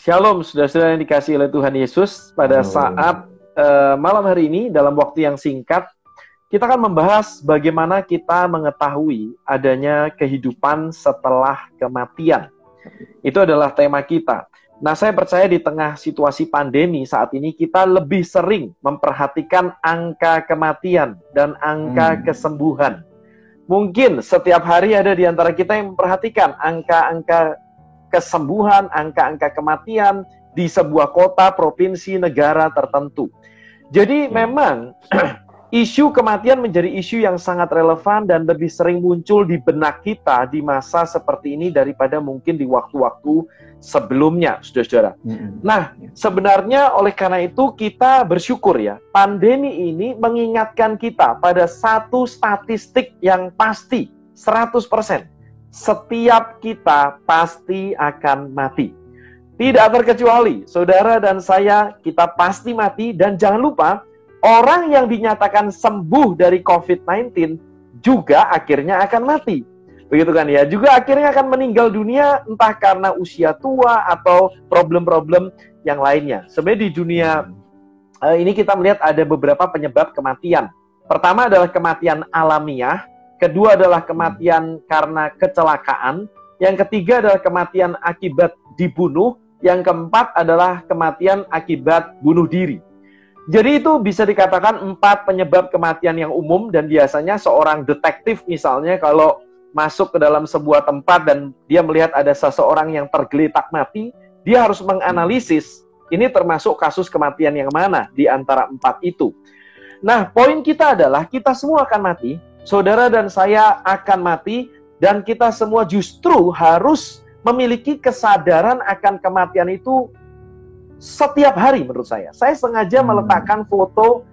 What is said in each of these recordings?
Shalom, saudara-saudara yang dikasihi oleh Tuhan Yesus. Pada saat malam hari ini, dalam waktu yang singkat, kita akan membahas bagaimana kita mengetahui adanya kehidupan setelah kematian. Itu adalah tema kita. Nah, saya percaya di tengah situasi pandemi saat ini, kita lebih sering memperhatikan angka kematian dan angka kesembuhan. Mungkin setiap hari ada di antara kita yang memperhatikan angka-angka kesembuhan, angka-angka kematian di sebuah kota, provinsi, negara tertentu. Jadi memang isu kematian menjadi isu yang sangat relevan dan lebih sering muncul di benak kita di masa seperti ini daripada mungkin di waktu-waktu sebelumnya, saudara-saudara. Nah, sebenarnya oleh karena itu kita bersyukur ya, pandemi ini mengingatkan kita pada satu statistik yang pasti, 100%. Setiap kita pasti akan mati. Tidak terkecuali, saudara dan saya, kita pasti mati. Dan jangan lupa, orang yang dinyatakan sembuh dari COVID-19 juga akhirnya akan mati. Begitu kan ya? Juga akhirnya akan meninggal dunia, entah karena usia tua atau problem-problem yang lainnya. Sebenarnya di dunia ini kita melihat ada beberapa penyebab kematian. Pertama adalah kematian alamiah. Kedua adalah kematian karena kecelakaan. Yang ketiga adalah kematian akibat dibunuh. Yang keempat adalah kematian akibat bunuh diri. Jadi itu bisa dikatakan 4 penyebab kematian yang umum. Dan biasanya seorang detektif misalnya kalau masuk ke dalam sebuah tempat dan dia melihat ada seseorang yang tergeletak mati, dia harus menganalisis ini termasuk kasus kematian yang mana di antara 4 itu. Nah, poin kita adalah kita semua akan mati. Saudara dan saya akan mati, dan kita semua justru harus memiliki kesadaran akan kematian itu setiap hari menurut saya. Saya sengaja meletakkan foto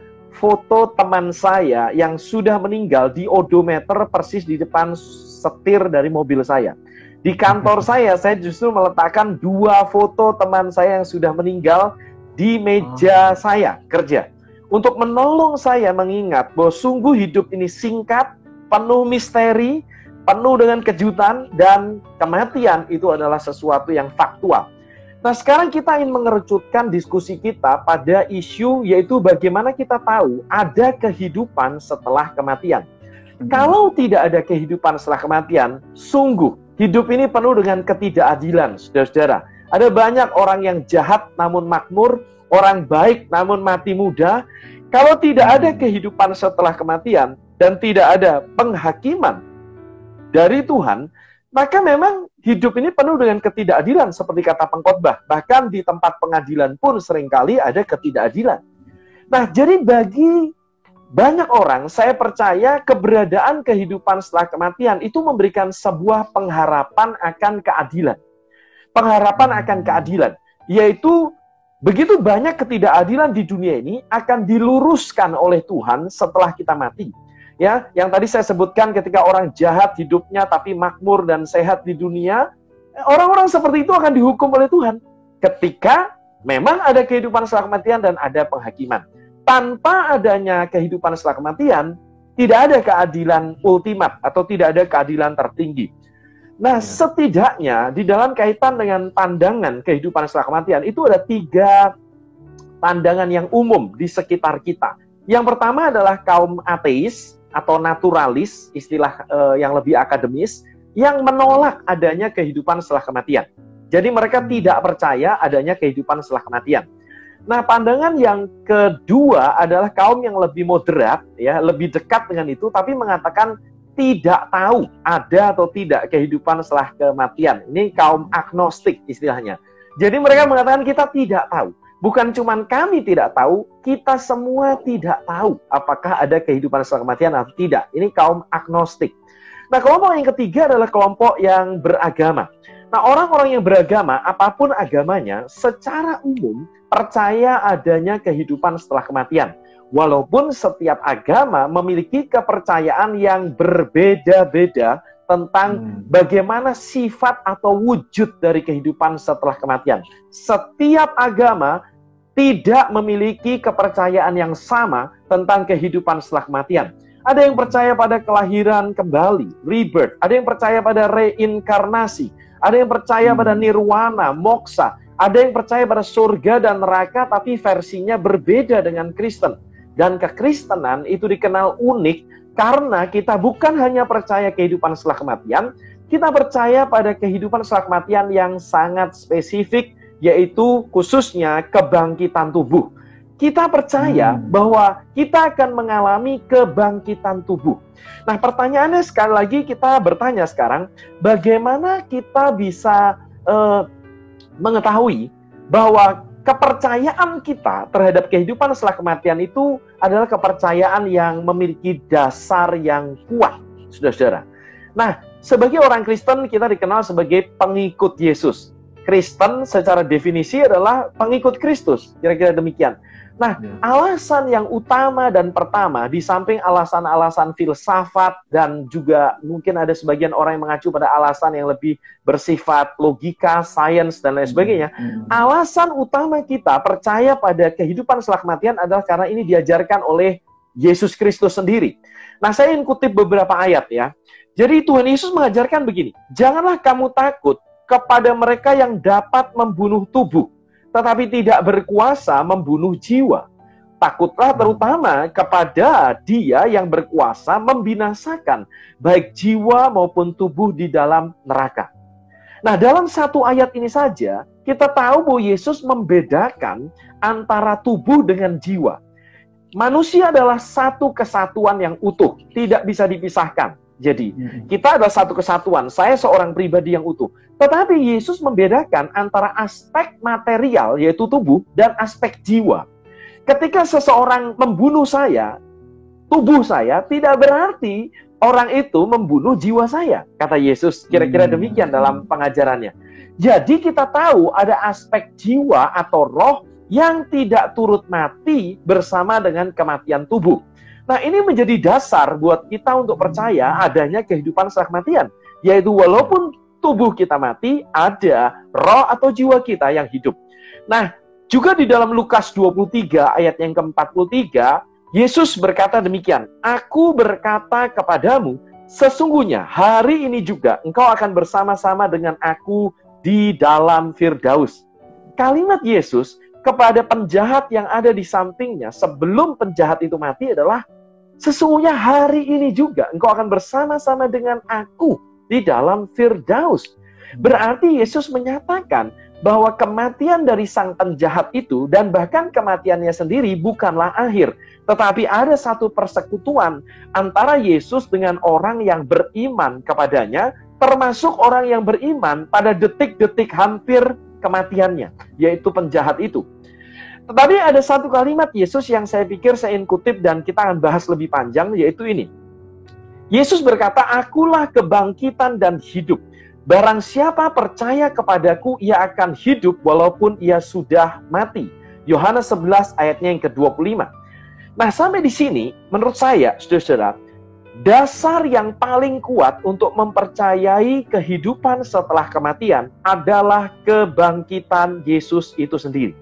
teman saya yang sudah meninggal di odometer persis di depan setir dari mobil saya. Di kantor saya justru meletakkan 2 foto teman saya yang sudah meninggal di meja saya kerja. Untuk menolong saya mengingat bahwa sungguh hidup ini singkat, penuh misteri, penuh dengan kejutan, dan kematian itu adalah sesuatu yang faktual. Nah, sekarang kita ingin mengerucutkan diskusi kita pada isu yaitu bagaimana kita tahu ada kehidupan setelah kematian. Kalau tidak ada kehidupan setelah kematian, sungguh hidup ini penuh dengan ketidakadilan, saudara-saudara. Ada banyak orang yang jahat namun makmur, orang baik namun mati muda. Kalau tidak ada kehidupan setelah kematian dan tidak ada penghakiman dari Tuhan, maka memang hidup ini penuh dengan ketidakadilan seperti kata pengkhotbah. Bahkan di tempat pengadilan pun seringkali ada ketidakadilan. Nah, jadi bagi banyak orang, saya percaya keberadaan kehidupan setelah kematian itu memberikan sebuah pengharapan akan keadilan. Pengharapan akan keadilan, yaitu begitu banyak ketidakadilan di dunia ini akan diluruskan oleh Tuhan setelah kita mati. Ya, yang tadi saya sebutkan ketika orang jahat hidupnya tapi makmur dan sehat di dunia, orang-orang seperti itu akan dihukum oleh Tuhan. Ketika memang ada kehidupan setelah kematian dan ada penghakiman. Tanpa adanya kehidupan setelah kematian, tidak ada keadilan ultimat atau tidak ada keadilan tertinggi. Nah, setidaknya di dalam kaitan dengan pandangan kehidupan setelah kematian, itu ada 3 pandangan yang umum di sekitar kita. Yang pertama adalah kaum ateis atau naturalis, istilah yang lebih akademis, yang menolak adanya kehidupan setelah kematian. Jadi mereka tidak percaya adanya kehidupan setelah kematian. Nah, pandangan yang kedua adalah kaum yang lebih moderat, ya, lebih dekat dengan itu, tapi mengatakan tidak tahu ada atau tidak kehidupan setelah kematian. Ini kaum agnostik istilahnya. Jadi mereka mengatakan kita tidak tahu. Bukan cuma kami tidak tahu, kita semua tidak tahu apakah ada kehidupan setelah kematian atau tidak. Ini kaum agnostik. Nah, kelompok yang ketiga adalah kelompok yang beragama. Nah, orang-orang yang beragama, apapun agamanya, secara umum percaya adanya kehidupan setelah kematian. Walaupun setiap agama memiliki kepercayaan yang berbeda-beda tentang bagaimana sifat atau wujud dari kehidupan setelah kematian. Setiap agama tidak memiliki kepercayaan yang sama tentang kehidupan setelah kematian. Ada yang percaya pada kelahiran kembali, rebirth. Ada yang percaya pada reinkarnasi. Ada yang percaya pada nirwana, moksa. Ada yang percaya pada surga dan neraka, tapi versinya berbeda dengan Kristen. Dan kekristenan itu dikenal unik karena kita bukan hanya percaya kehidupan setelah kematian, kita percaya pada kehidupan setelah kematian yang sangat spesifik, yaitu khususnya kebangkitan tubuh. Kita percaya bahwa kita akan mengalami kebangkitan tubuh. Nah, pertanyaannya sekali lagi kita bertanya sekarang, bagaimana kita bisa mengetahui bahwa kepercayaan kita terhadap kehidupan setelah kematian itu adalah kepercayaan yang memiliki dasar yang kuat, saudara-saudara. Nah, sebagai orang Kristen kita dikenal sebagai pengikut Yesus. Kristen secara definisi adalah pengikut Kristus, kira-kira demikian. Nah, alasan yang utama dan pertama, di samping alasan-alasan filsafat dan juga mungkin ada sebagian orang yang mengacu pada alasan yang lebih bersifat logika, sains, dan lain sebagainya. Alasan utama kita percaya pada kehidupan setelah kematian adalah karena ini diajarkan oleh Yesus Kristus sendiri. Nah, saya ingin kutip beberapa ayat ya. Jadi Tuhan Yesus mengajarkan begini, janganlah kamu takut kepada mereka yang dapat membunuh tubuh, tetapi tidak berkuasa membunuh jiwa. Takutlah terutama kepada Dia yang berkuasa membinasakan baik jiwa maupun tubuh di dalam neraka. Nah, dalam satu ayat ini saja, kita tahu bahwa Yesus membedakan antara tubuh dengan jiwa. Manusia adalah satu kesatuan yang utuh, tidak bisa dipisahkan. Jadi, kita adalah satu kesatuan. Saya seorang pribadi yang utuh. Tetapi Yesus membedakan antara aspek material, yaitu tubuh, dan aspek jiwa. Ketika seseorang membunuh saya, tubuh saya, tidak berarti orang itu membunuh jiwa saya. Kata Yesus, kira-kira demikian dalam pengajarannya. Jadi kita tahu ada aspek jiwa atau roh yang tidak turut mati bersama dengan kematian tubuh. Nah, ini menjadi dasar buat kita untuk percaya adanya kehidupan setelah kematian. Yaitu walaupun tubuh kita mati, ada roh atau jiwa kita yang hidup. Nah, juga di dalam Lukas 23 ayat yang ke-43, Yesus berkata demikian, Aku berkata kepadamu, sesungguhnya hari ini juga engkau akan bersama-sama dengan aku di dalam Firdaus. Kalimat Yesus kepada penjahat yang ada di sampingnya sebelum penjahat itu mati adalah, sesungguhnya hari ini juga engkau akan bersama-sama dengan aku di dalam Firdaus. Berarti Yesus menyatakan bahwa kematian dari sang penjahat itu dan bahkan kematiannya sendiri bukanlah akhir. Tetapi ada satu persekutuan antara Yesus dengan orang yang beriman kepadanya, termasuk orang yang beriman pada detik-detik hampir kematiannya, yaitu penjahat itu. Tetapi ada satu kalimat Yesus yang saya pikir saya ingin kutip dan kita akan bahas lebih panjang, yaitu ini. Yesus berkata, Akulah kebangkitan dan hidup. Barang siapa percaya kepadaku, ia akan hidup walaupun ia sudah mati. Yohanes 11 ayatnya yang ke-25. Nah, sampai di sini, menurut saya, saudara-saudara, dasar yang paling kuat untuk mempercayai kehidupan setelah kematian adalah kebangkitan Yesus itu sendiri.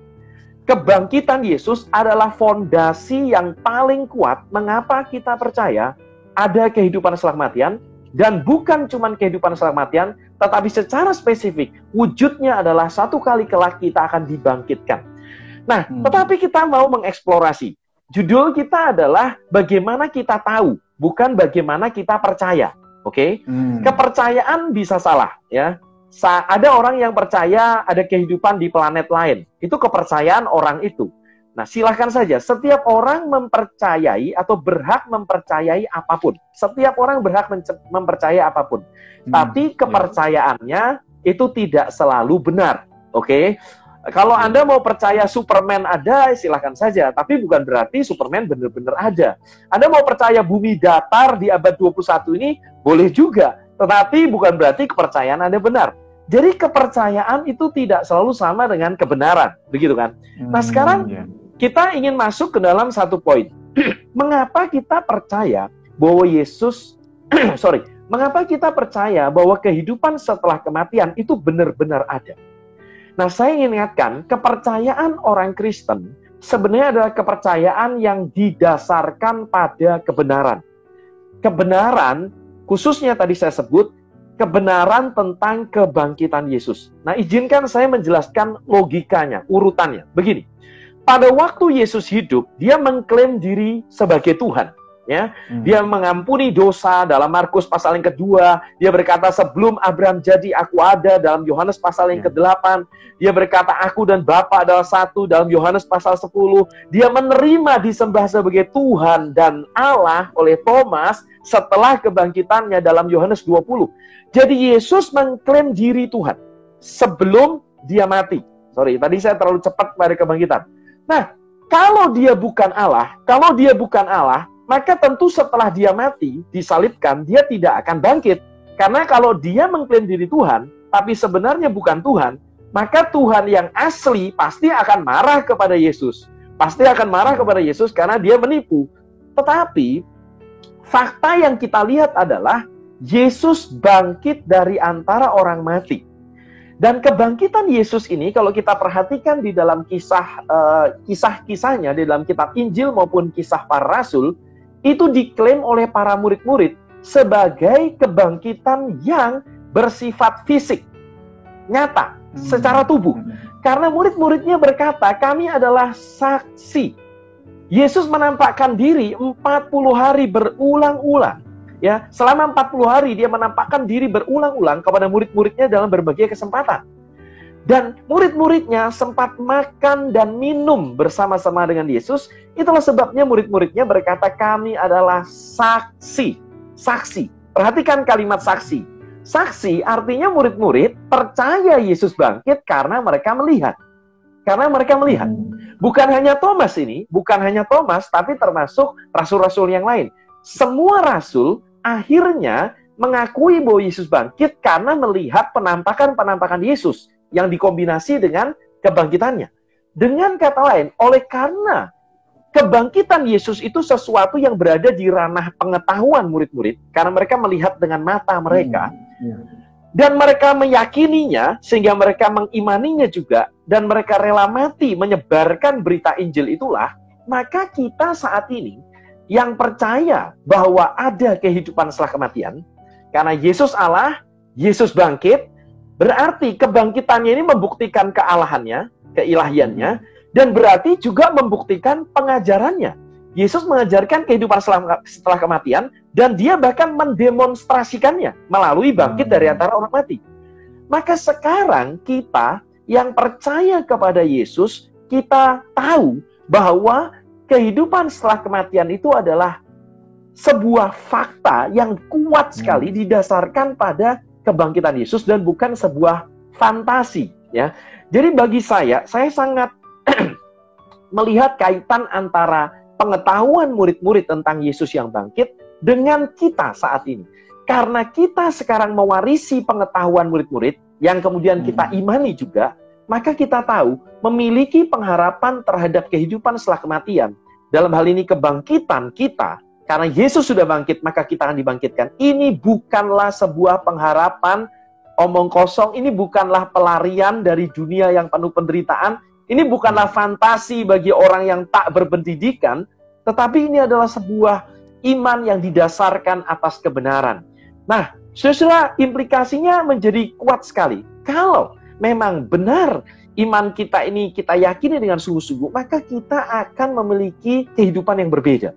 Kebangkitan Yesus adalah fondasi yang paling kuat mengapa kita percaya ada kehidupan setelah kematian, dan bukan cuma kehidupan setelah kematian, tetapi secara spesifik wujudnya adalah satu kali kelak kita akan dibangkitkan. Nah, tetapi kita mau mengeksplorasi. Judul kita adalah bagaimana kita tahu, bukan bagaimana kita percaya. Oke? Kepercayaan bisa salah, ya. Ada orang yang percaya ada kehidupan di planet lain. Itu kepercayaan orang itu. Nah, silahkan saja. Setiap orang mempercayai atau berhak mempercayai apapun. Setiap orang berhak mempercayai apapun. Tapi kepercayaannya itu tidak selalu benar. Oke? Kalau Anda mau percaya Superman ada, silahkan saja. Tapi bukan berarti Superman benar-benar ada. Anda mau percaya bumi datar di abad 21 ini, boleh juga. Tetapi bukan berarti kepercayaan Anda benar. Jadi kepercayaan itu tidak selalu sama dengan kebenaran. Begitu kan? Nah, sekarang kita ingin masuk ke dalam satu poin. Mengapa kita percaya bahwa mengapa kita percaya bahwa kehidupan setelah kematian itu benar-benar ada? Nah, saya ingin ingatkan, kepercayaan orang Kristen sebenarnya adalah kepercayaan yang didasarkan pada kebenaran. Kebenaran, khususnya tadi saya sebut, kebenaran tentang kebangkitan Yesus. Nah, izinkan saya menjelaskan logikanya, urutannya. Begini, pada waktu Yesus hidup, dia mengklaim diri sebagai Tuhan. Ya, dia mengampuni dosa dalam Markus pasal yang kedua. Dia berkata, sebelum Abraham jadi, aku ada, dalam Yohanes pasal yang ke-8. Dia berkata, aku dan Bapa adalah satu, dalam Yohanes pasal 10. Dia menerima disembah sebagai Tuhan dan Allah oleh Thomas setelah kebangkitannya dalam Yohanes 20. Jadi Yesus mengklaim diri Tuhan sebelum dia mati. Sorry, tadi saya terlalu cepat pada kebangkitan. Nah, kalau dia bukan Allah, maka tentu setelah dia mati, disalibkan, dia tidak akan bangkit. Karena kalau dia mengklaim diri Tuhan, tapi sebenarnya bukan Tuhan, maka Tuhan yang asli pasti akan marah kepada Yesus. Pasti akan marah kepada Yesus karena dia menipu. Tetapi, fakta yang kita lihat adalah Yesus bangkit dari antara orang mati. Dan kebangkitan Yesus ini, kalau kita perhatikan di dalam kisah-kisahnya, di dalam kitab Injil maupun kisah para rasul, itu diklaim oleh para murid-murid sebagai kebangkitan yang bersifat fisik, nyata, secara tubuh. Karena murid-muridnya berkata, kami adalah saksi. Yesus menampakkan diri 40 hari berulang-ulang. Ya, selama 40 hari dia menampakkan diri berulang-ulang kepada murid-muridnya dalam berbagai kesempatan. Dan murid-muridnya sempat makan dan minum bersama-sama dengan Yesus. Itulah sebabnya murid-muridnya berkata, kami adalah saksi. Saksi. Perhatikan kalimat saksi. Saksi artinya murid-murid percaya Yesus bangkit karena mereka melihat. Karena mereka melihat. Bukan hanya Thomas ini, bukan hanya Thomas, tapi termasuk rasul-rasul yang lain. Semua rasul akhirnya mengakui bahwa Yesus bangkit karena melihat penampakan-penampakan Yesus yang dikombinasi dengan kebangkitannya. Dengan kata lain, oleh karena kebangkitan Yesus itu sesuatu yang berada di ranah pengetahuan murid-murid, karena mereka melihat dengan mata mereka, dan mereka meyakininya, sehingga mereka mengimaninya juga, dan mereka rela mati menyebarkan berita Injil itulah, maka kita saat ini yang percaya bahwa ada kehidupan setelah kematian, karena Yesus Allah, Yesus bangkit, berarti kebangkitannya ini membuktikan kealahannya, keilahiannya, dan berarti juga membuktikan pengajarannya. Yesus mengajarkan kehidupan setelah kematian, dan dia bahkan mendemonstrasikannya melalui bangkit dari antara orang mati. Maka sekarang kita yang percaya kepada Yesus, kita tahu bahwa kehidupan setelah kematian itu adalah sebuah fakta yang kuat sekali didasarkan pada kebangkitan Yesus dan bukan sebuah fantasi, ya. Jadi bagi saya sangat melihat kaitan antara pengetahuan murid-murid tentang Yesus yang bangkit dengan kita saat ini. Karena kita sekarang mewarisi pengetahuan murid-murid yang kemudian kita imani juga, maka kita tahu memiliki pengharapan terhadap kehidupan setelah kematian. Dalam hal ini kebangkitan kita, karena Yesus sudah bangkit, maka kita akan dibangkitkan. Ini bukanlah sebuah pengharapan omong kosong, ini bukanlah pelarian dari dunia yang penuh penderitaan, ini bukanlah fantasi bagi orang yang tak berpendidikan, tetapi ini adalah sebuah iman yang didasarkan atas kebenaran. Nah, saudara, implikasinya menjadi kuat sekali. Kalau memang benar iman kita ini kita yakini dengan sungguh-sungguh, maka kita akan memiliki kehidupan yang berbeda.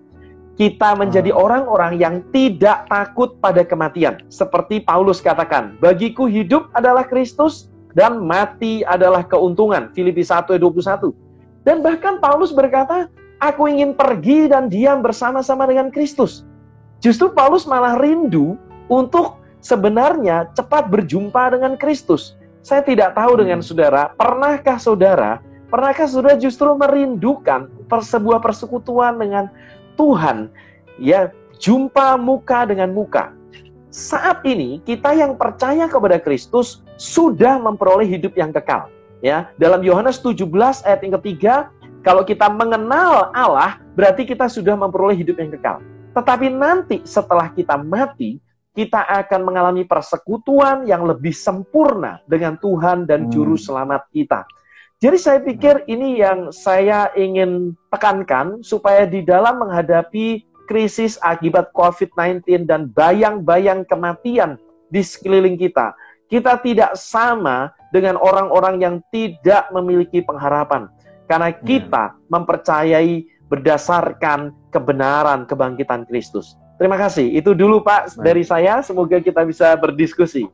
Kita menjadi orang-orang yang tidak takut pada kematian. Seperti Paulus katakan, bagiku hidup adalah Kristus dan mati adalah keuntungan. Filipi 1:21. Dan bahkan Paulus berkata, aku ingin pergi dan diam bersama-sama dengan Kristus. Justru Paulus malah rindu untuk sebenarnya cepat berjumpa dengan Kristus. Saya tidak tahu dengan saudara, pernahkah saudara justru merindukan sebuah persekutuan dengan Tuhan, ya, jumpa muka dengan muka. Saat ini kita yang percaya kepada Kristus sudah memperoleh hidup yang kekal, ya. Dalam Yohanes 17 ayat yang ketiga, kalau kita mengenal Allah, berarti kita sudah memperoleh hidup yang kekal. Tetapi nanti setelah kita mati, kita akan mengalami persekutuan yang lebih sempurna dengan Tuhan dan Juru Selamat kita. Jadi saya pikir ini yang saya ingin tekankan supaya di dalam menghadapi krisis akibat COVID-19 dan bayang-bayang kematian di sekeliling kita. Kita tidak sama dengan orang-orang yang tidak memiliki pengharapan. Karena kita mempercayai berdasarkan kebenaran kebangkitan Kristus. Terima kasih. Itu dulu Pak dari saya. Semoga kita bisa berdiskusi.